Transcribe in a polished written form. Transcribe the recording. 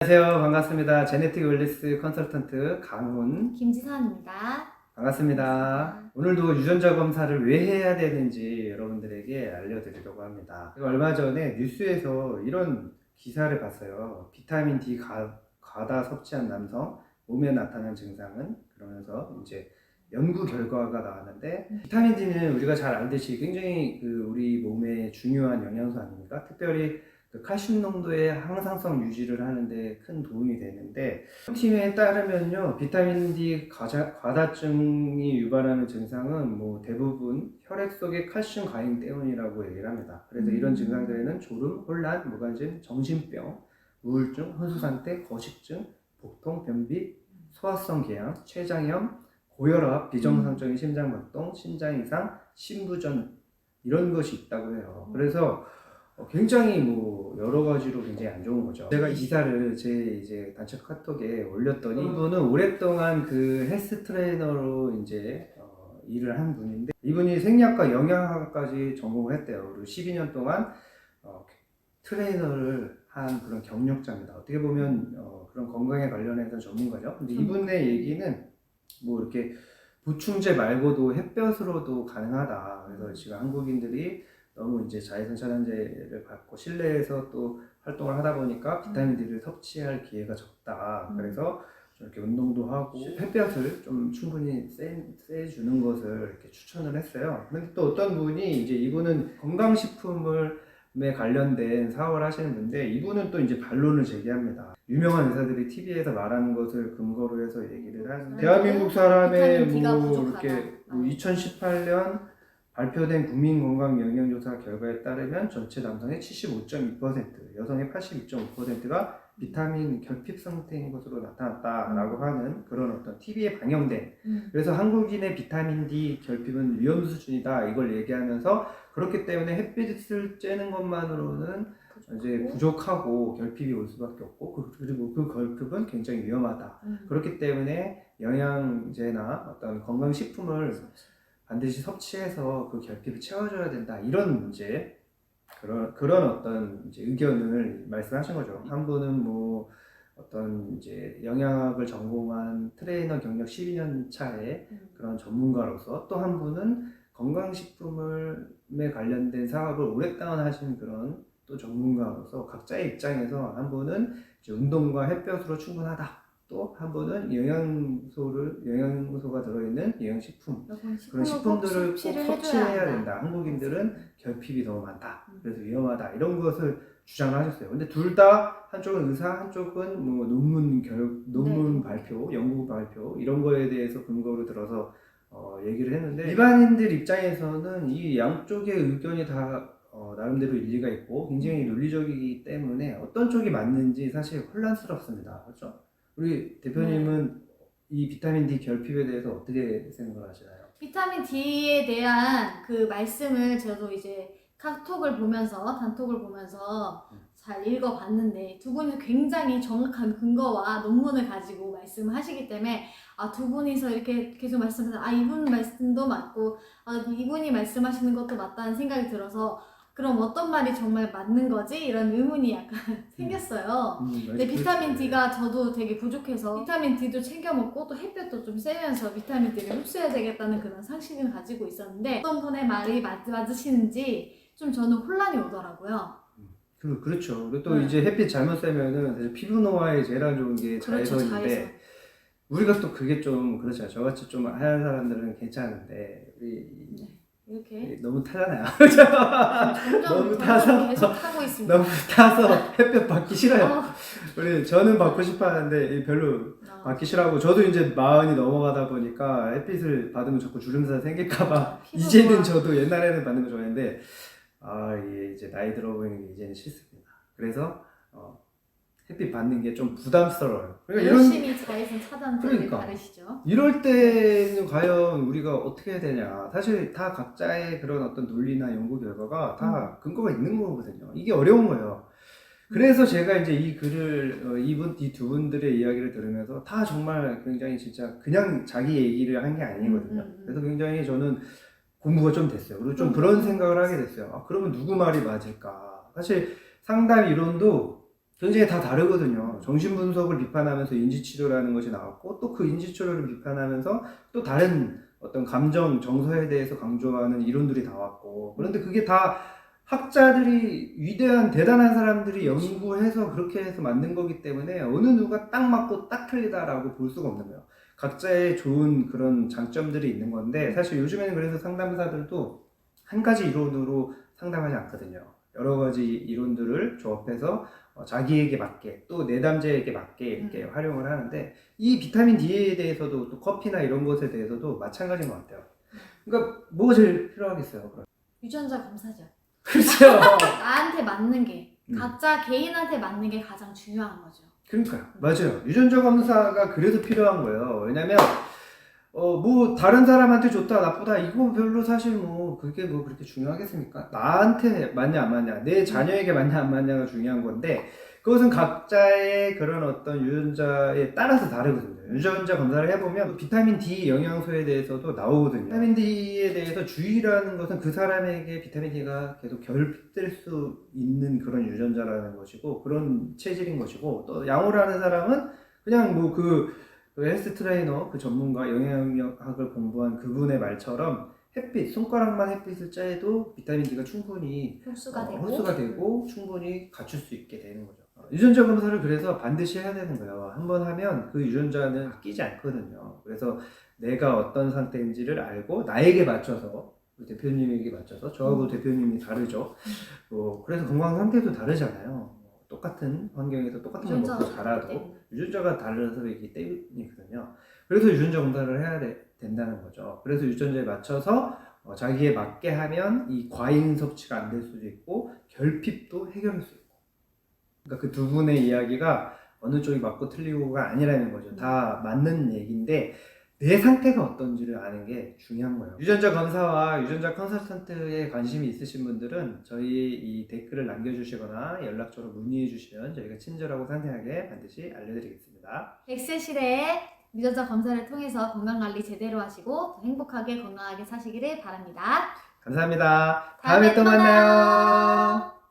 안녕하세요. 반갑습니다. 제네틱 웰리스 컨설턴트 강훈 김지선입니다. 반갑습니다. 오늘도 유전자 검사를 왜 해야 되는지 여러분들에게 알려드리려고 합니다. 제가 얼마 전에 뉴스에서 이런 기사를 봤어요. 비타민 D 과다 섭취한 남성 몸에 나타난 증상은, 그러면서 이제 연구 결과가 나왔는데, 비타민 D는 우리가 잘 알듯이 굉장히 우리 몸에 중요한 영양소 아닙니까? 특별히 칼슘 농도의 항상성 유지를 하는데 큰 도움이 되는데, 팀에 따르면요, 비타민 D 과다증이 유발하는 증상은 대부분 혈액 속의 칼슘 과잉 때문이라고 얘기를 합니다. 그래서 이런 증상들에는 졸음, 혼란, 무관심, 정신병, 우울증, 혼수상태, 거식증, 복통, 변비, 소화성 궤양, 췌장염, 고혈압, 비정상적인 심장박동, 심장 이상, 신부전, 이런 것이 있다고 해요. 그래서 굉장히 여러 가지로 굉장히 안 좋은 거죠. 제가 이 기사를 제 이제 단체 카톡에 올렸더니, 이분은 오랫동안 헬스 트레이너로 이제 일을 한 분인데, 이분이 생리학과 영양학까지 전공을 했대요. 그리고 12년 동안 트레이너를 한 그런 경력자입니다. 어떻게 보면 그런 건강에 관련해서 전문가죠. 근데 이분의 얘기는 이렇게 보충제 말고도 햇볕으로도 가능하다. 그래서 지금 한국인들이 너무 이제 자외선 차단제를 받고 실내에서 또 활동을 하다 보니까 비타민 D를 섭취할 기회가 적다. 그래서 좀 이렇게 운동도 하고 햇볕을 좀 충분히 쐬주는 것을 이렇게 추천을 했어요. 근데 또 어떤 분이, 이제 이분은 건강식품에 관련된 사업을 하시는 분인데, 이분은 또 이제 반론을 제기합니다. 유명한 의사들이 TV에서 말하는 것을 근거로 해서 얘기를 하는데, 대한민국 사람의 이렇게 2018년 발표된 국민건강영양조사 결과에 따르면 전체 남성의 75.2%, 여성의 82.5%가 비타민 결핍 상태인 것으로 나타났다라고 하는 그런 어떤 TV에 방영된, 그래서 한국인의 비타민 D 결핍은 위험 수준이다, 이걸 얘기하면서, 그렇기 때문에 햇빛을 쬐는 것만으로는 이제 부족하고 결핍이 올 수밖에 없고, 그리고 그 결핍은 굉장히 위험하다. 그렇기 때문에 영양제나 어떤 건강식품을 반드시 섭취해서 그 결핍을 채워줘야 된다, 이런 문제, 그런 어떤 이제 의견을 말씀하신 거죠. 한 분은 어떤 이제 영양학을 전공한 트레이너 경력 12년 차의 그런 전문가로서, 또 한 분은 건강식품에 관련된 사업을 오랫동안 하신 그런 또 전문가로서, 각자의 입장에서 한 분은 이제 운동과 햇볕으로 충분하다, 또 한 번은 영양소가 들어있는 영양식품, 그런 식품들을 꼭 섭취해야 된다. 한국인들은 결핍이 너무 많다, 그래서 위험하다, 이런 것을 주장을 하셨어요. 근데 둘 다, 한쪽은 의사, 한쪽은 논문 발표, 연구 발표, 이런 거에 대해서 근거로 들어서 얘기를 했는데, 일반인들 입장에서는 이 양쪽의 의견이 다 나름대로 일리가 있고 굉장히 논리적이기 때문에 어떤 쪽이 맞는지 사실 혼란스럽습니다. 그렇죠? 우리 대표님은 이 비타민 D 결핍에 대해서 어떻게 생각을 하시나요? 비타민 D에 대한 그 말씀을 저도 이제 단톡을 보면서 잘 읽어봤는데, 두 분이 굉장히 정확한 근거와 논문을 가지고 말씀을 하시기 때문에, 두 분이서 이렇게 계속 말씀해서 이분 말씀도 맞고 이분이 말씀하시는 것도 맞다는 생각이 들어서, 그럼 어떤 말이 정말 맞는 거지? 이런 의문이 약간 생겼어요. 근데 비타민 D가 저도 되게 부족해서 비타민 D도 챙겨 먹고 또 햇볕도 좀 쐬면서 비타민 D를 흡수해야 되겠다는 그런 상식을 가지고 있었는데, 어떤 분의 말이 맞으시는지 좀 저는 혼란이 오더라고요. 그렇죠. 그리고 또 이제 햇빛 잘못 쐬면은 사실 피부 노화에 제일 안 좋은 게 자외선인데, 자외선. 우리가 또 그게 좀 그렇죠. 저같이 좀 하얀 사람들은 괜찮은데, 이렇게 너무 타잖아요. 너무 타서 계속 타고 있습니다. 너무 타서 햇볕 받기 싫어요. 저는 받고 싶어 하는데 별로 받기 싫어하고, 저도 이제 마흔이 넘어가다 보니까 햇빛을 받으면 자꾸 주름살 생길까봐 이제는, 저도 옛날에는 받는 거 좋아했는데 이게 이제 나이 들어 보이는 게 이제는 싫습니다. 그래서 햇빛 받는 게 좀 부담스러워요. 그러니까 열심히 자외선 차단제를 바르시죠. 이럴 때는 과연 우리가 어떻게 해야 되냐. 사실 다 각자의 그런 어떤 논리나 연구 결과가 다 근거가 있는 거거든요. 이게 어려운 거예요. 그래서 제가 이제 이 글을 이 두 분들의 이야기를 들으면서 다 정말 굉장히 진짜 그냥 자기 얘기를 한 게 아니거든요. 그래서 굉장히 저는 공부가 좀 됐어요. 그리고 좀 그런 생각을 하게 됐어요. 그러면 누구 말이 맞을까? 사실 상담 이론도 굉장히 다 다르거든요. 정신분석을 비판하면서 인지치료라는 것이 나왔고 또 그 인지치료를 비판하면서 또 다른 어떤 감정, 정서에 대해서 강조하는 이론들이 나왔고 그런데 그게 다 학자들이 위대한 대단한 사람들이 연구해서 그렇게 해서 만든 거기 때문에 어느 누가 딱 맞고 딱 틀리다라고 볼 수가 없는 거예요. 각자의 좋은 그런 장점들이 있는 건데 사실 요즘에는 그래서 상담사들도 한 가지 이론으로 상담하지 않거든요. 여러 가지 이론들을 조합해서 자기에게 맞게 또 내담자에게 맞게 이렇게 활용을 하는데 이 비타민 D에 대해서도 또 커피나 이런 것에 대해서도 마찬가지인 것 같아요. 그러니까 뭐가 제일 필요하겠어요? 그럼? 유전자 검사죠. 그렇죠. 나한테 맞는 게 각자 개인한테 맞는 게 가장 중요한 거죠. 그러니까요. 맞아요. 유전자 검사가 그래서 필요한 거예요. 왜냐면 뭐 다른 사람한테 좋다 나쁘다 이거 별로 사실 뭐 그게 뭐 그렇게 중요하겠습니까? 나한테 맞냐 안 맞냐 내 자녀에게 맞냐 안 맞냐가 중요한 건데 그것은 각자의 그런 어떤 유전자에 따라서 다르거든요. 유전자 검사를 해보면 비타민 D 영양소에 대해서도 나오거든요. 비타민 D에 대해서 주의라는 것은 그 사람에게 비타민 D가 계속 결핍될 수 있는 그런 유전자라는 것이고 그런 체질인 것이고 또 양호라는 사람은 그냥 뭐 그 헬스 트레이너 그 전문가 영양학을 공부한 그분의 말처럼 햇빛 손가락만 햇빛을 쬐도 비타민 D가 충분히 흡수가 되고 충분히 갖출 수 있게 되는 거죠. 유전자 검사를 그래서 반드시 해야 되는 거예요. 한번 하면 그 유전자는 바뀌지 않거든요. 그래서 내가 어떤 상태인지를 알고 나에게 맞춰서 우리 대표님에게 맞춰서 저하고 대표님이 다르죠. 그래서 건강 상태도 다르잖아요. 똑같은 환경에서 똑같은 걸 먹고 자라도 유전자가 달라서이기 때문이거든요. 그래서 유전자 검사를 해야 된다는 거죠. 그래서 유전자에 맞춰서 자기에 맞게 하면 이 과잉 섭취가 안 될 수도 있고 결핍도 해결할 수 있고 그러니까 그 두 분의 이야기가 어느 쪽이 맞고 틀리고가 아니라는 거죠. 다 맞는 얘기인데 내 상태가 어떤지를 아는 게 중요한 거예요. 유전자 검사와 유전자 컨설턴트에 관심이 있으신 분들은 저희 이 댓글을 남겨주시거나 연락처로 문의해 주시면 저희가 친절하고 상세하게 반드시 알려드리겠습니다. 100세 시대에 유전자 검사를 통해서 건강관리 제대로 하시고 더 행복하게 건강하게 사시기를 바랍니다. 감사합니다. 다음에 또 만나요.